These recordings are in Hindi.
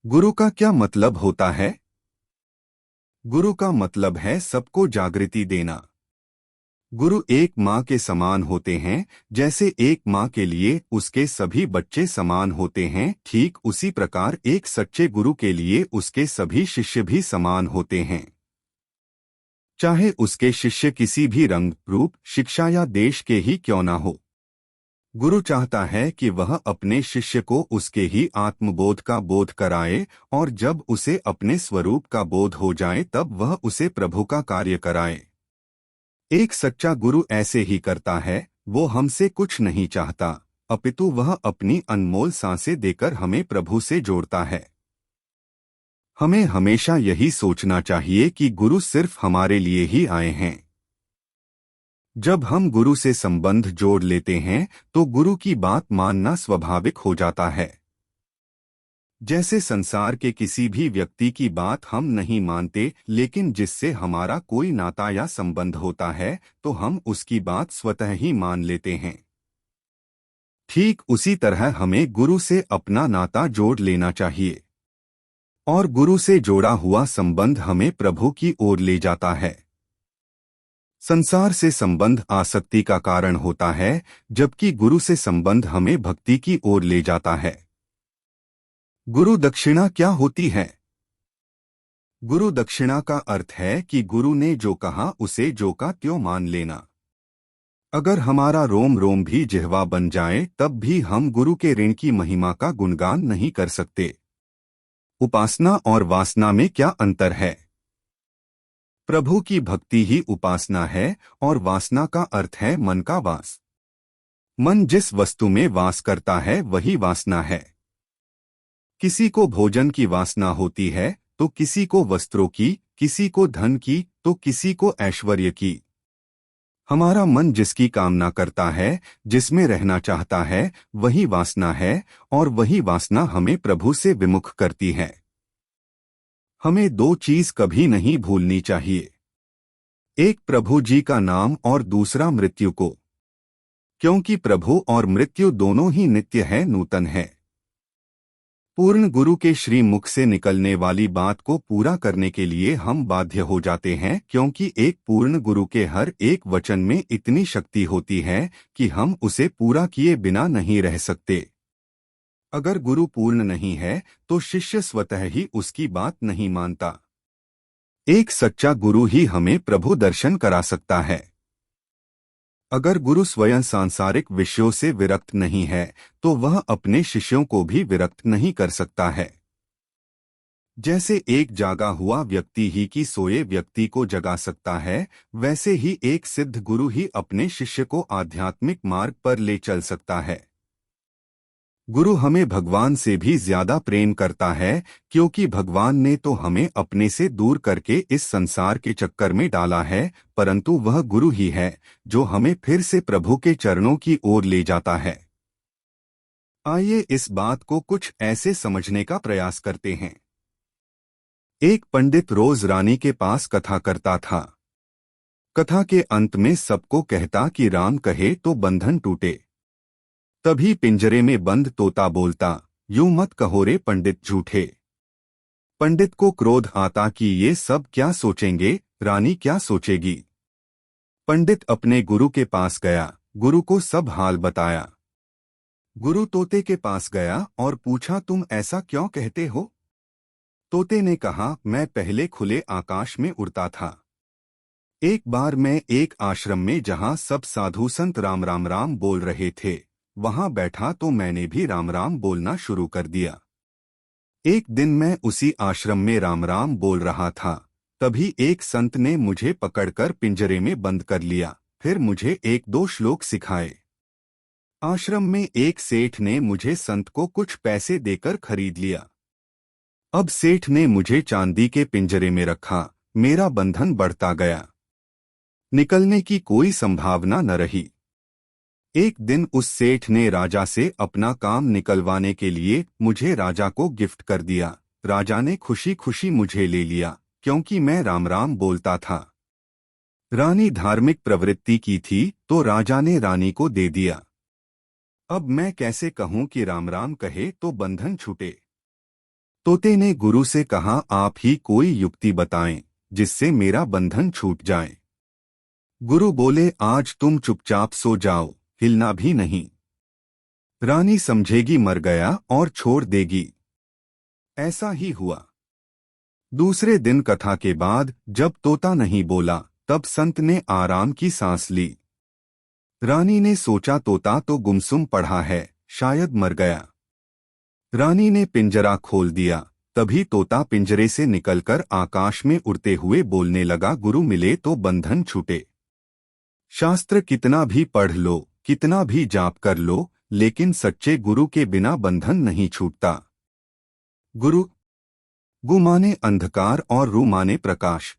गुरु का क्या मतलब होता है? गुरु का मतलब है सबको जागृति देना। गुरु एक माँ के समान होते हैं। जैसे एक माँ के लिए उसके सभी बच्चे समान होते हैं, ठीक उसी प्रकार एक सच्चे गुरु के लिए उसके सभी शिष्य भी समान होते हैं। चाहे उसके शिष्य किसी भी रंग, रूप, शिक्षा या देश के ही क्यों ना हो। गुरु चाहता है कि वह अपने शिष्य को उसके ही आत्मबोध का बोध कराए, और जब उसे अपने स्वरूप का बोध हो जाए तब वह उसे प्रभु का कार्य कराए। एक सच्चा गुरु ऐसे ही करता है। वो हमसे कुछ नहीं चाहता, अपितु वह अपनी अनमोल सांसें देकर हमें प्रभु से जोड़ता है। हमें हमेशा यही सोचना चाहिए कि गुरु सिर्फ हमारे लिए ही आए हैं। जब हम गुरु से संबंध जोड़ लेते हैं तो गुरु की बात मानना स्वाभाविक हो जाता है। जैसे संसार के किसी भी व्यक्ति की बात हम नहीं मानते, लेकिन जिससे हमारा कोई नाता या संबंध होता है तो हम उसकी बात स्वतः ही मान लेते हैं। ठीक उसी तरह हमें गुरु से अपना नाता जोड़ लेना चाहिए, और गुरु से जोड़ा हुआ संबंध हमें प्रभु की ओर ले जाता है। संसार से संबंध आसक्ति का कारण होता है, जबकि गुरु से संबंध हमें भक्ति की ओर ले जाता है। गुरु दक्षिणा क्या होती है? गुरु दक्षिणा का अर्थ है कि गुरु ने जो कहा उसे जो का त्यों मान लेना। अगर हमारा रोम रोम भी जिह्वा बन जाए तब भी हम गुरु के ऋण की महिमा का गुणगान नहीं कर सकते। उपासना और वासना में क्या अंतर है? प्रभु की भक्ति ही उपासना है, और वासना का अर्थ है मन का वास। मन जिस वस्तु में वास करता है वही वासना है। किसी को भोजन की वासना होती है तो किसी को वस्त्रों की, किसी को धन की तो किसी को ऐश्वर्य की। हमारा मन जिसकी कामना करता है, जिसमें रहना चाहता है, वही वासना है, और वही वासना हमें प्रभु से विमुख करती है। हमें दो चीज कभी नहीं भूलनी चाहिए, एक प्रभु जी का नाम और दूसरा मृत्यु को, क्योंकि प्रभु और मृत्यु दोनों ही नित्य है, नूतन है। पूर्ण गुरु के श्री मुख से निकलने वाली बात को पूरा करने के लिए हम बाध्य हो जाते हैं, क्योंकि एक पूर्ण गुरु के हर एक वचन में इतनी शक्ति होती है कि हम उसे पूरा किए बिना नहीं रह सकते। अगर गुरु पूर्ण नहीं है तो शिष्य स्वतः ही उसकी बात नहीं मानता। एक सच्चा गुरु ही हमें प्रभु दर्शन करा सकता है। अगर गुरु स्वयं सांसारिक विषयों से विरक्त नहीं है तो वह अपने शिष्यों को भी विरक्त नहीं कर सकता है। जैसे एक जागा हुआ व्यक्ति ही की सोए व्यक्ति को जगा सकता है, वैसे ही एक सिद्ध गुरु ही अपने शिष्य को आध्यात्मिक मार्ग पर ले चल सकता है। गुरु हमें भगवान से भी ज्यादा प्रेम करता है, क्योंकि भगवान ने तो हमें अपने से दूर करके इस संसार के चक्कर में डाला है, परंतु वह गुरु ही है जो हमें फिर से प्रभु के चरणों की ओर ले जाता है। आइए इस बात को कुछ ऐसे समझने का प्रयास करते हैं। एक पंडित रोज रानी के पास कथा करता था। कथा के अंत में सबको कहता कि राम कहे तो बंधन टूटे। तभी पिंजरे में बंद तोता बोलता, यूं मत कहो रे पंडित झूठे। पंडित को क्रोध आता कि ये सब क्या सोचेंगे, रानी क्या सोचेगी। पंडित अपने गुरु के पास गया, गुरु को सब हाल बताया। गुरु तोते के पास गया और पूछा, तुम ऐसा क्यों कहते हो? तोते ने कहा, मैं पहले खुले आकाश में उड़ता था। एक बार मैं एक आश्रम में जहां सब साधु संत राम राम राम बोल रहे थे, वहां बैठा तो मैंने भी राम राम बोलना शुरू कर दिया। एक दिन मैं उसी आश्रम में राम राम बोल रहा था, तभी एक संत ने मुझे पकड़कर पिंजरे में बंद कर लिया, फिर मुझे एक दो श्लोक सिखाए। आश्रम में एक सेठ ने मुझे संत को कुछ पैसे देकर खरीद लिया। अब सेठ ने मुझे चांदी के पिंजरे में रखा, मेरा बंधन बढ़ता गया, निकलने की कोई संभावना न रही। एक दिन उस सेठ ने राजा से अपना काम निकलवाने के लिए मुझे राजा को गिफ्ट कर दिया। राजा ने खुशी खुशी मुझे ले लिया, क्योंकि मैं राम राम बोलता था। रानी धार्मिक प्रवृत्ति की थी तो राजा ने रानी को दे दिया। अब मैं कैसे कहूं कि राम राम कहे तो बंधन छूटे। तोते ने गुरु से कहा, आप ही कोई युक्ति बताएं जिससे मेरा बंधन छूट जाए। गुरु बोले, आज तुम चुपचाप सो जाओ, हिलना भी नहीं। रानी समझेगी मर गया और छोड़ देगी। ऐसा ही हुआ। दूसरे दिन कथा के बाद जब तोता नहीं बोला, तब संत ने आराम की सांस ली। रानी ने सोचा तोता तो गुमसुम पड़ा है, शायद मर गया। रानी ने पिंजरा खोल दिया। तभी तोता पिंजरे से निकलकर आकाश में उड़ते हुए बोलने लगा, गुरु मिले तो बंधन छूटे। शास्त्र कितना भी पढ़ लो, कितना भी जाप कर लो, लेकिन सच्चे गुरु के बिना बंधन नहीं छूटता। गुरु गु माने अंधकार और रू माने प्रकाश।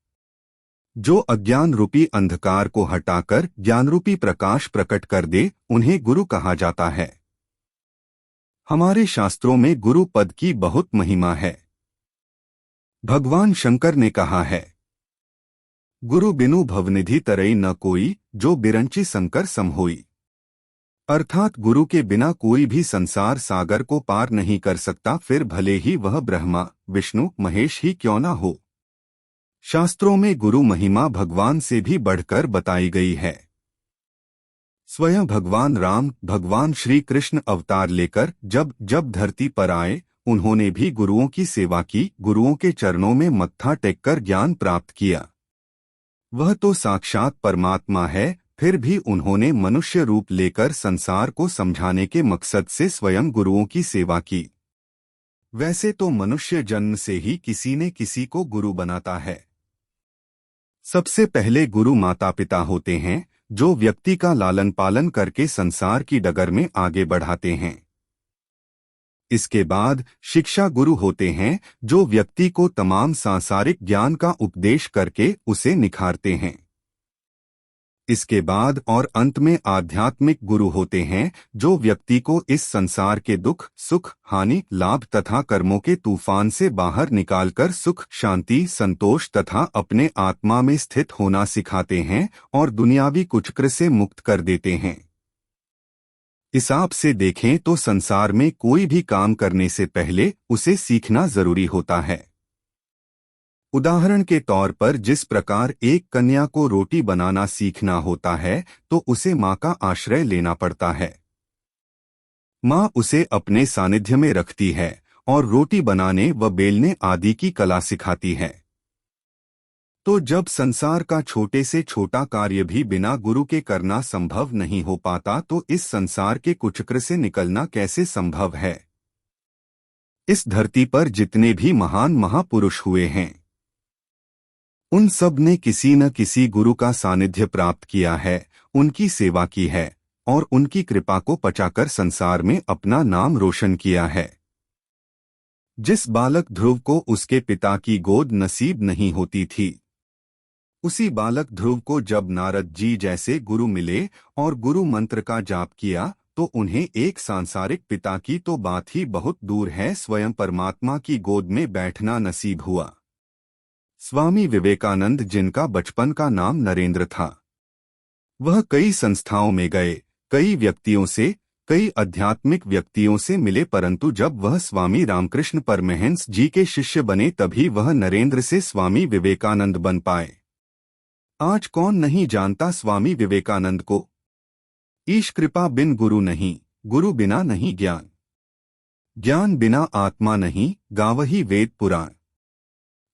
जो अज्ञान रूपी अंधकार को हटाकर ज्ञान रूपी प्रकाश प्रकट कर दे, उन्हें गुरु कहा जाता है। हमारे शास्त्रों में गुरु पद की बहुत महिमा है। भगवान शंकर ने कहा है, गुरु बिनु भवनिधि तरई न कोई, जो बिरंची संकर सम होई। अर्थात गुरु के बिना कोई भी संसार सागर को पार नहीं कर सकता, फिर भले ही वह ब्रह्मा विष्णु महेश ही क्यों न हो। शास्त्रों में गुरु महिमा भगवान से भी बढ़कर बताई गई है। स्वयं भगवान राम, भगवान श्री कृष्ण अवतार लेकर जब जब धरती पर आए, उन्होंने भी गुरुओं की सेवा की, गुरुओं के चरणों में मत्था टेककर ज्ञान प्राप्त किया। वह तो साक्षात परमात्मा है, फिर भी उन्होंने मनुष्य रूप लेकर संसार को समझाने के मकसद से स्वयं गुरुओं की सेवा की। वैसे तो मनुष्य जन्म से ही किसी न किसी को गुरु बनाता है। सबसे पहले गुरु माता पिता होते हैं, जो व्यक्ति का लालन पालन करके संसार की डगर में आगे बढ़ाते हैं। इसके बाद शिक्षा गुरु होते हैं, जो व्यक्ति को तमाम सांसारिक ज्ञान का उपदेश करके उसे निखारते हैं। इसके बाद और अंत में आध्यात्मिक गुरु होते हैं, जो व्यक्ति को इस संसार के दुख सुख हानि लाभ तथा कर्मों के तूफान से बाहर निकालकर सुख शांति संतोष तथा अपने आत्मा में स्थित होना सिखाते हैं और दुनियावी कुचक्र से मुक्त कर देते हैं। हिसाब से देखें तो संसार में कोई भी काम करने से पहले उसे सीखना जरूरी होता है। उदाहरण के तौर पर जिस प्रकार एक कन्या को रोटी बनाना सीखना होता है, तो उसे माँ का आश्रय लेना पड़ता है। माँ उसे अपने सानिध्य में रखती है और रोटी बनाने व बेलने आदि की कला सिखाती है। तो जब संसार का छोटे से छोटा कार्य भी बिना गुरु के करना संभव नहीं हो पाता, तो इस संसार के कुचक्र से निकलना कैसे संभव है। इस धरती पर जितने भी महान महापुरुष हुए हैं, उन सब ने किसी न किसी गुरु का सानिध्य प्राप्त किया है, उनकी सेवा की है और उनकी कृपा को पचाकर संसार में अपना नाम रोशन किया है। जिस बालक ध्रुव को उसके पिता की गोद नसीब नहीं होती थी, उसी बालक ध्रुव को जब नारद जी जैसे गुरु मिले और गुरु मंत्र का जाप किया, तो उन्हें एक सांसारिक पिता की तो बात ही बहुत दूर है, स्वयं परमात्मा की गोद में बैठना नसीब हुआ। स्वामी विवेकानंद, जिनका बचपन का नाम नरेंद्र था, वह कई संस्थाओं में गए, कई व्यक्तियों से, कई आध्यात्मिक व्यक्तियों से मिले, परंतु जब वह स्वामी रामकृष्ण परमहंस जी के शिष्य बने, तभी वह नरेंद्र से स्वामी विवेकानंद बन पाए। आज कौन नहीं जानता स्वामी विवेकानंद को। ईश कृपा बिन गुरु नहीं, गुरु बिना नहीं ज्ञान, ज्ञान बिना आत्मा नहीं, गावही वेद पुराण।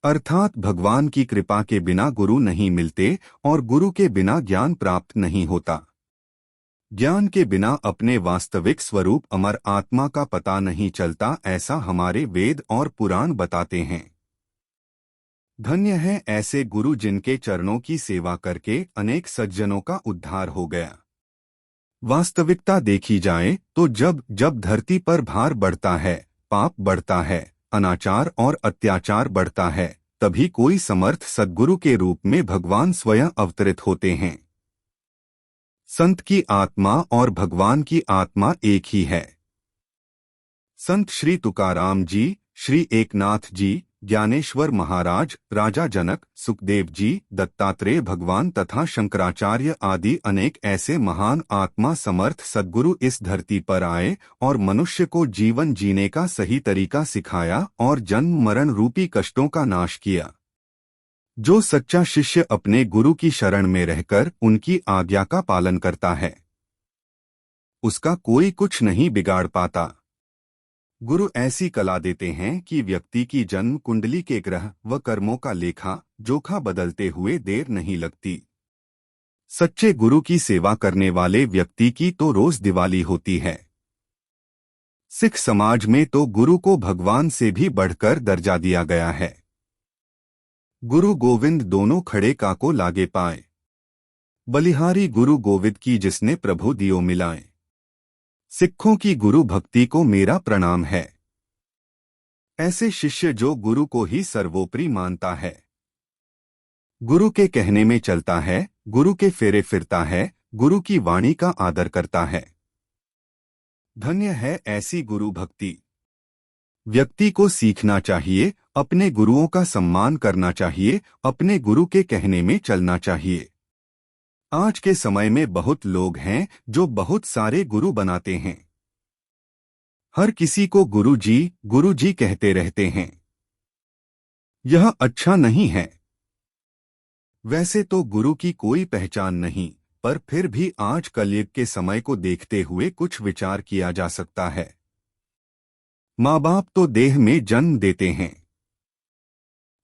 अर्थात भगवान की कृपा के बिना गुरु नहीं मिलते और गुरु के बिना ज्ञान प्राप्त नहीं होता। ज्ञान के बिना अपने वास्तविक स्वरूप अमर आत्मा का पता नहीं चलता, ऐसा हमारे वेद और पुराण बताते हैं। धन्य है ऐसे गुरु जिनके चरणों की सेवा करके अनेक सज्जनों का उद्धार हो गया। वास्तविकता देखी जाए तो जब जब धरती पर भार बढ़ता है, पाप बढ़ता है, अनाचार और अत्याचार बढ़ता है, तभी कोई समर्थ सद्गुरु के रूप में भगवान स्वयं अवतरित होते हैं। संत की आत्मा और भगवान की आत्मा एक ही है। संत श्री तुकाराम जी, श्री एकनाथ जी, ज्ञानेश्वर महाराज, राजा जनक, सुखदेव जी, दत्तात्रेय भगवान तथा शंकराचार्य आदि अनेक ऐसे महान आत्मा समर्थ सद्गुरु इस धरती पर आए और मनुष्य को जीवन जीने का सही तरीका सिखाया और जन्म मरण रूपी कष्टों का नाश किया। जो सच्चा शिष्य अपने गुरु की शरण में रहकर उनकी आज्ञा का पालन करता है, उसका कोई कुछ नहीं बिगाड़ पाता। गुरु ऐसी कला देते हैं कि व्यक्ति की जन्म कुंडली के ग्रह व कर्मों का लेखा जोखा बदलते हुए देर नहीं लगती। सच्चे गुरु की सेवा करने वाले व्यक्ति की तो रोज दिवाली होती है। सिख समाज में तो गुरु को भगवान से भी बढ़कर दर्जा दिया गया है। गुरु गोविंद दोनों खड़े काको लागे पाए, बलिहारी गुरु गोविंद की जिसने प्रभु दियो मिलाए। सिखों की गुरु भक्ति को मेरा प्रणाम है। ऐसे शिष्य जो गुरु को ही सर्वोपरि मानता है, गुरु के कहने में चलता है, गुरु के फेरे फिरता है, गुरु की वाणी का आदर करता है। धन्य है ऐसी गुरु भक्ति। व्यक्ति को सीखना चाहिए, अपने गुरुओं का सम्मान करना चाहिए, अपने गुरु के कहने में चलना चाहिए। आज के समय में बहुत लोग हैं जो बहुत सारे गुरु बनाते हैं। हर किसी को गुरु जी कहते रहते हैं। यह अच्छा नहीं है। वैसे तो गुरु की कोई पहचान नहीं, पर फिर भी आज कलयुग के समय को देखते हुए कुछ विचार किया जा सकता है। माँ बाप तो देह में जन्म देते हैं,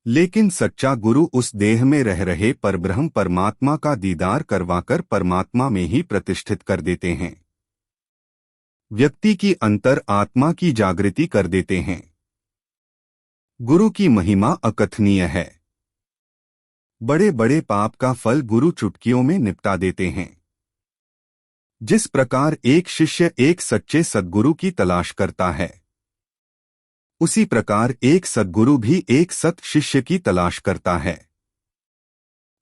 लेकिन सच्चा गुरु उस देह में रह रहे परब्रह्म परमात्मा का दीदार करवाकर परमात्मा में ही प्रतिष्ठित कर देते हैं। व्यक्ति की अंतर आत्मा की जागृति कर देते हैं। गुरु की महिमा अकथनीय है। बड़े बड़े पाप का फल गुरु चुटकियों में निपटा देते हैं। जिस प्रकार एक शिष्य एक सच्चे सद्गुरु की तलाश करता है, उसी प्रकार एक सद्गुरु भी एक सत शिष्य की तलाश करता है।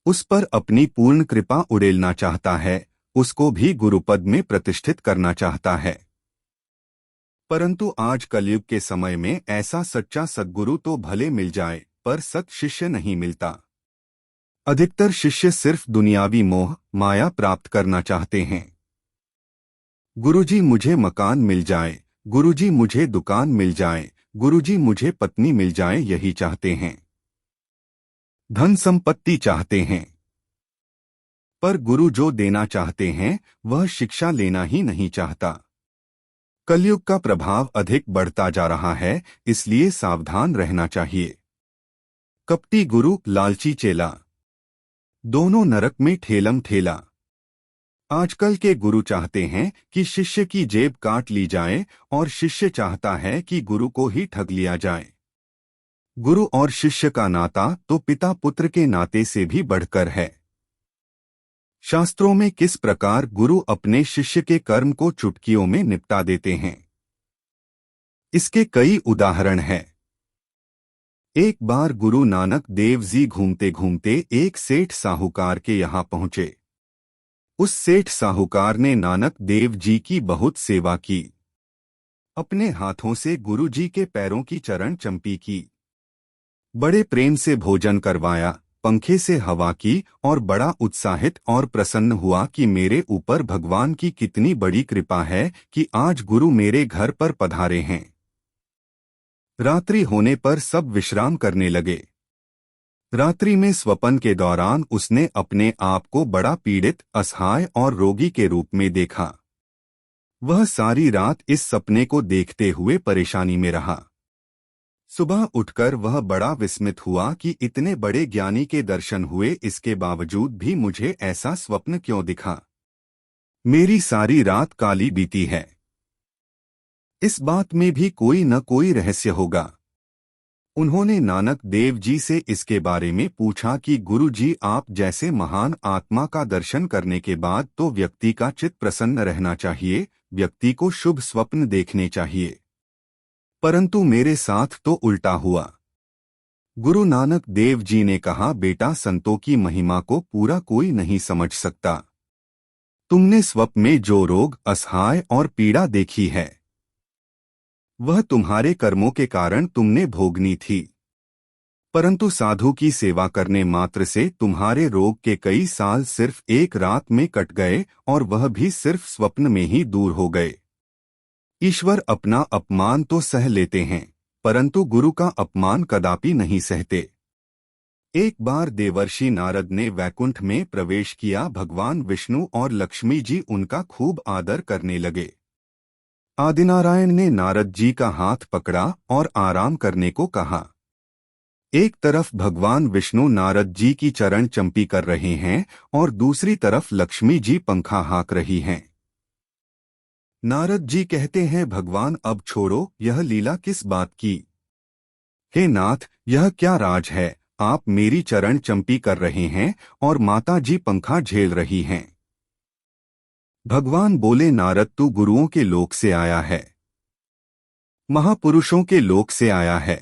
उस पर अपनी पूर्ण कृपा उड़ेलना चाहता है, उसको भी गुरुपद में प्रतिष्ठित करना चाहता है। परंतु आज कलयुग के समय में ऐसा सच्चा सद्गुरु तो भले मिल जाए, पर सत शिष्य नहीं मिलता। अधिकतर शिष्य सिर्फ दुनियावी मोह माया प्राप्त करना चाहते हैं। गुरुजी मुझे मकान मिल जाए, गुरुजी मुझे दुकान मिल जाए, गुरुजी मुझे पत्नी मिल जाए, यही चाहते हैं। धन संपत्ति चाहते हैं। पर गुरु जो देना चाहते हैं वह शिक्षा लेना ही नहीं चाहता। कलयुग का प्रभाव अधिक बढ़ता जा रहा है, इसलिए सावधान रहना चाहिए। कपटी गुरु, लालची चेला, दोनों नरक में ठेलम ठेला। आजकल के गुरु चाहते हैं कि शिष्य की जेब काट ली जाए और शिष्य चाहता है कि गुरु को ही ठग लिया जाए। गुरु और शिष्य का नाता तो पिता पुत्र के नाते से भी बढ़कर है। शास्त्रों में किस प्रकार गुरु अपने शिष्य के कर्म को चुटकियों में निपटा देते हैं, इसके कई उदाहरण हैं। एक बार गुरु नानक देव जी घूमते घूमते एक सेठ साहूकार के यहाँ पहुंचे। उस सेठ साहूकार ने नानक देव जी की बहुत सेवा की। अपने हाथों से गुरु जी के पैरों की चरण चंपी की, बड़े प्रेम से भोजन करवाया, पंखे से हवा की और बड़ा उत्साहित और प्रसन्न हुआ कि मेरे ऊपर भगवान की कितनी बड़ी कृपा है कि आज गुरु मेरे घर पर पधारे हैं। रात्रि होने पर सब विश्राम करने लगे। रात्रि में स्वप्न के दौरान उसने अपने आप को बड़ा पीड़ित, असहाय और रोगी के रूप में देखा। वह सारी रात इस सपने को देखते हुए परेशानी में रहा। सुबह उठकर वह बड़ा विस्मित हुआ कि इतने बड़े ज्ञानी के दर्शन हुए, इसके बावजूद भी मुझे ऐसा स्वप्न क्यों दिखा। मेरी सारी रात काली बीती है। इस बात में भी कोई न कोई रहस्य होगा। उन्होंने नानक देव जी से इसके बारे में पूछा कि गुरु जी, आप जैसे महान आत्मा का दर्शन करने के बाद तो व्यक्ति का चित्त प्रसन्न रहना चाहिए, व्यक्ति को शुभ स्वप्न देखने चाहिए, परंतु मेरे साथ तो उल्टा हुआ। गुरु नानक देव जी ने कहा, बेटा, संतों की महिमा को पूरा कोई नहीं समझ सकता। तुमने स्वप्न में जो रोग, असहाय और पीड़ा देखी है, वह तुम्हारे कर्मों के कारण तुमने भोगनी थी। परंतु साधु की सेवा करने मात्र से तुम्हारे रोग के कई साल सिर्फ एक रात में कट गए, और वह भी सिर्फ स्वप्न में ही दूर हो गए। ईश्वर अपना अपमान तो सह लेते हैं, परंतु गुरु का अपमान कदापि नहीं सहते। एक बार देवर्षि नारद ने वैकुंठ में प्रवेश किया। भगवान विष्णु और लक्ष्मी जी उनका खूब आदर करने लगे। आदिनारायण ने नारद जी का हाथ पकड़ा और आराम करने को कहा। एक तरफ भगवान विष्णु नारद जी की चरण चंपी कर रहे हैं और दूसरी तरफ लक्ष्मी जी पंखा हाँक रही हैं। नारद जी कहते हैं, भगवान अब छोड़ो, यह लीला किस बात की? हे नाथ, यह क्या राज है? आप मेरी चरण चंपी कर रहे हैं और माता जी पंखा झेल रही हैं। भगवान बोले, नारद तू गुरुओं के लोक से आया है, महापुरुषों के लोक से आया है।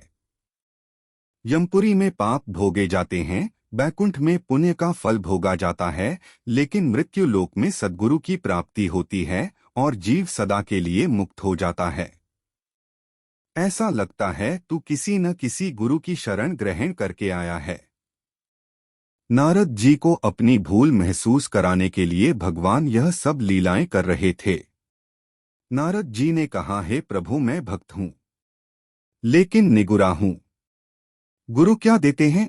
यमपुरी में पाप भोगे जाते हैं, बैकुंठ में पुण्य का फल भोगा जाता है, लेकिन मृत्यु लोक में सद्गुरु की प्राप्ति होती है और जीव सदा के लिए मुक्त हो जाता है। ऐसा लगता है तू किसी न किसी गुरु की शरण ग्रहण करके आया है। नारद जी को अपनी भूल महसूस कराने के लिए भगवान यह सब लीलाएं कर रहे थे। नारद जी ने कहा, हे प्रभु, मैं भक्त हूं, लेकिन निगुरा हूं। गुरु क्या देते हैं?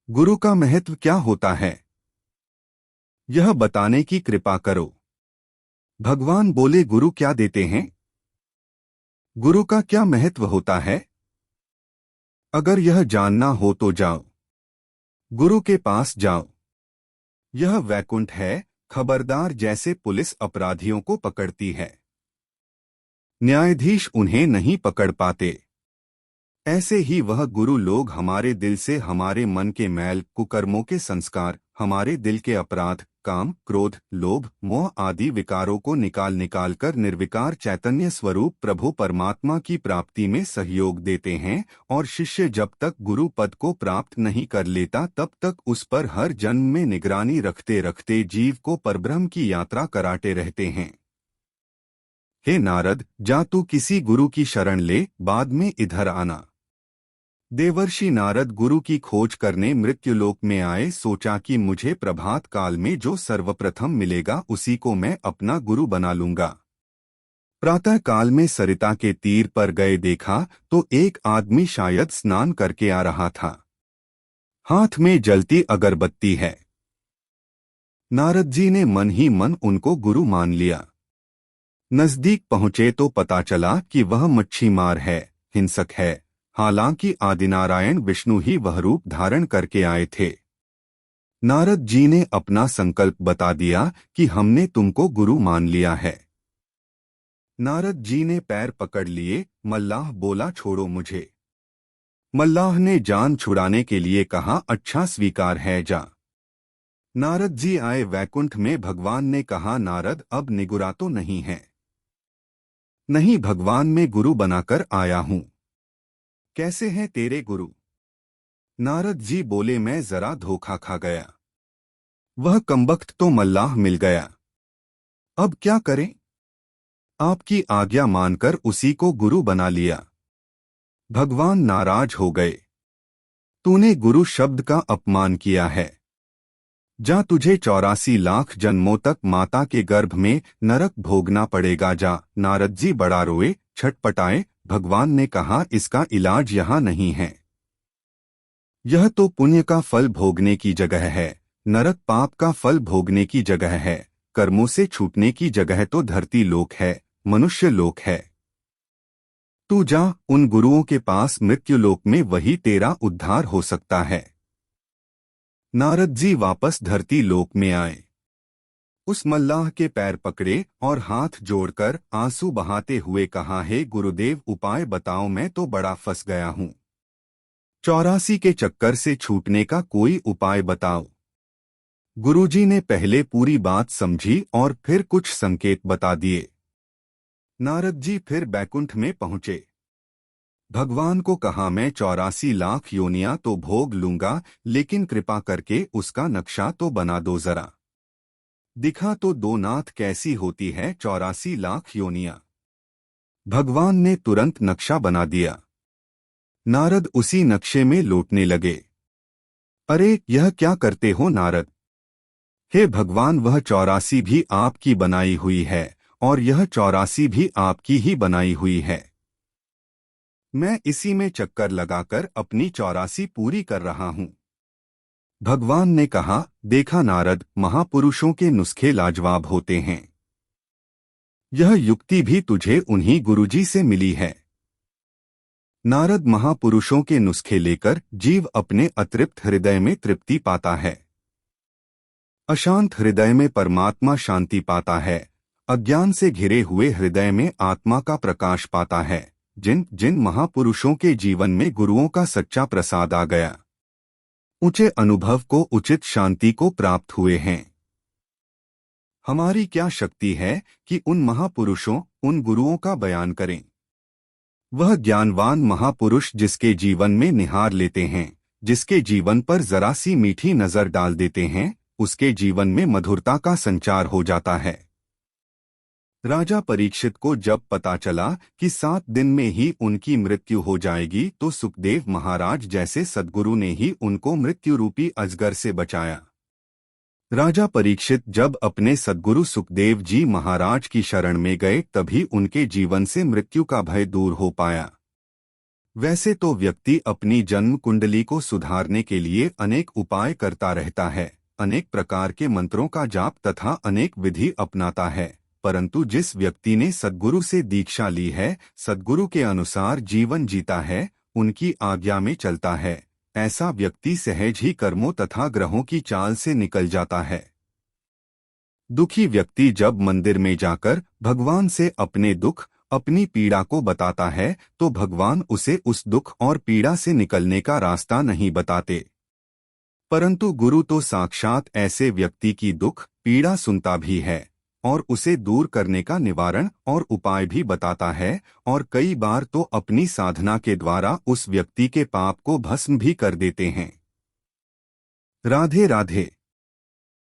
गुरु का महत्व क्या होता है? यह बताने की कृपा करो। भगवान बोले, गुरु क्या देते हैं? गुरु का क्या महत्व होता है? अगर यह जानना हो तो जाओ, गुरु के पास जाओ। यह वैकुंठ है, खबरदार, जैसे पुलिस अपराधियों को पकड़ती है, न्यायाधीश उन्हें नहीं पकड़ पाते, ऐसे ही वह गुरु लोग हमारे दिल से हमारे मन के मैल, कुकर्मों के संस्कार, हमारे दिल के अपराध, काम, क्रोध, लोभ, मोह आदि विकारों को निकाल कर निर्विकार चैतन्य स्वरूप प्रभु परमात्मा की प्राप्ति में सहयोग देते हैं। और शिष्य जब तक गुरु पद को प्राप्त नहीं कर लेता तब तक उस पर हर जन्म में निगरानी रखते रखते जीव को परब्रह्म की यात्रा कराते रहते हैं। हे नारद, जा तू किसी गुरु की शरण ले, बाद में इधर आना। देवर्षि नारद गुरु की खोज करने मृत्युलोक में आए। सोचा कि मुझे प्रभात काल में जो सर्वप्रथम मिलेगा उसी को मैं अपना गुरु बना लूंगा। प्रातः काल में सरिता के तीर पर गए, देखा तो एक आदमी शायद स्नान करके आ रहा था, हाथ में जलती अगरबत्ती है। नारद जी ने मन ही मन उनको गुरु मान लिया। नजदीक पहुंचे तो पता चला कि वह मच्छी मार है, हिंसक है। हालांकि आदिनारायण विष्णु ही वह रूप धारण करके आए थे। नारद जी ने अपना संकल्प बता दिया कि हमने तुमको गुरु मान लिया है। नारद जी ने पैर पकड़ लिए। मल्लाह बोला, छोड़ो मुझे। मल्लाह ने जान छुड़ाने के लिए कहा, अच्छा स्वीकार है, जा। नारद जी आए वैकुंठ में। भगवान ने कहा, नारद अब निगुरा तो नहीं है? नहीं भगवान, मैं गुरु बनाकर आया हूं। कैसे हैं तेरे गुरु? नारद जी बोले, मैं जरा धोखा खा गया। वह कमबख्त तो मल्लाह मिल गया। अब क्या करें? आपकी आज्ञा मानकर उसी को गुरु बना लिया। भगवान नाराज हो गए। तूने गुरु शब्द का अपमान किया है। जा, तुझे 84 लाख जन्मों तक माता के गर्भ में नरक भोगना पड़ेगा, जा। नारद जी बड़ा रोए, छटपटाए। भगवान ने कहा, इसका इलाज यहाँ नहीं है। यह तो पुण्य का फल भोगने की जगह है, नरक पाप का फल भोगने की जगह है, कर्मों से छूटने की जगह तो धरती लोक है, मनुष्य लोक है। तू जा उन गुरुओं के पास, मृत्यु लोक में वही तेरा उद्धार हो सकता है। नारद जी वापस धरती लोक में आए। उस मल्लाह के पैर पकड़े और हाथ जोड़कर आंसू बहाते हुए कहा, हे गुरुदेव, उपाय बताओ, मैं तो बड़ा फंस गया हूँ। 84 के चक्कर से छूटने का कोई उपाय बताओ। गुरुजी ने पहले पूरी बात समझी और फिर कुछ संकेत बता दिए। नारद जी फिर बैकुंठ में पहुंचे। भगवान को कहा, मैं 84 लाख योनियां तो भोग लूंगा, लेकिन कृपा करके उसका नक्शा तो बना दो जरा। दिखा तो दो नाथ, कैसी होती है 84 लाख योनियां। भगवान ने तुरंत नक्शा बना दिया। नारद उसी नक्शे में लौटने लगे। अरे यह क्या करते हो नारद? हे भगवान, वह 84 भी आपकी बनाई हुई है और यह 84 भी आपकी ही बनाई हुई है। मैं इसी में चक्कर लगाकर अपनी 84 पूरी कर रहा हूँ। भगवान ने कहा, देखा नारद, महापुरुषों के नुस्खे लाजवाब होते हैं। यह युक्ति भी तुझे उन्हीं गुरुजी से मिली है। नारद महापुरुषों के नुस्खे लेकर जीव अपने अतृप्त हृदय में तृप्ति पाता है। अशांत हृदय में परमात्मा शांति पाता है। अज्ञान से घिरे हुए हृदय में आत्मा का प्रकाश पाता है। जिन जिन महापुरुषों के जीवन में गुरुओं का सच्चा प्रसाद आ गया, ऊंचे अनुभव को, उचित शांति को प्राप्त हुए हैं। हमारी क्या शक्ति है कि उन महापुरुषों, उन गुरुओं का बयान करें। वह ज्ञानवान महापुरुष जिसके जीवन में निहार लेते हैं, जिसके जीवन पर जरा सी मीठी नजर डाल देते हैं, उसके जीवन में मधुरता का संचार हो जाता है। राजा परीक्षित को जब पता चला कि 7 दिन में ही उनकी मृत्यु हो जाएगी, तो सुखदेव महाराज जैसे सद्गुरु ने ही उनको मृत्यु रूपी अजगर से बचाया। राजा परीक्षित जब अपने सद्गुरु सुखदेव जी महाराज की शरण में गए, तभी उनके जीवन से मृत्यु का भय दूर हो पाया। वैसे तो व्यक्ति अपनी जन्म कुंडली को सुधारने के लिए अनेक उपाय करता रहता है, अनेक प्रकार के मंत्रों का जाप तथा अनेक विधि अपनाता है, परंतु जिस व्यक्ति ने सद्गुरु से दीक्षा ली है, सद्गुरु के अनुसार जीवन जीता है, उनकी आज्ञा में चलता है, ऐसा व्यक्ति सहज ही कर्मों तथा ग्रहों की चाल से निकल जाता है। दुखी व्यक्ति जब मंदिर में जाकर भगवान से अपने दुख, अपनी पीड़ा को बताता है, तो भगवान उसे उस दुख और पीड़ा से निकलने का रास्ता नहीं बताते, परंतु गुरु तो साक्षात ऐसे व्यक्ति की दुख पीड़ा सुनता भी है और उसे दूर करने का निवारण और उपाय भी बताता है, और कई बार तो अपनी साधना के द्वारा उस व्यक्ति के पाप को भस्म भी कर देते हैं। राधे राधे।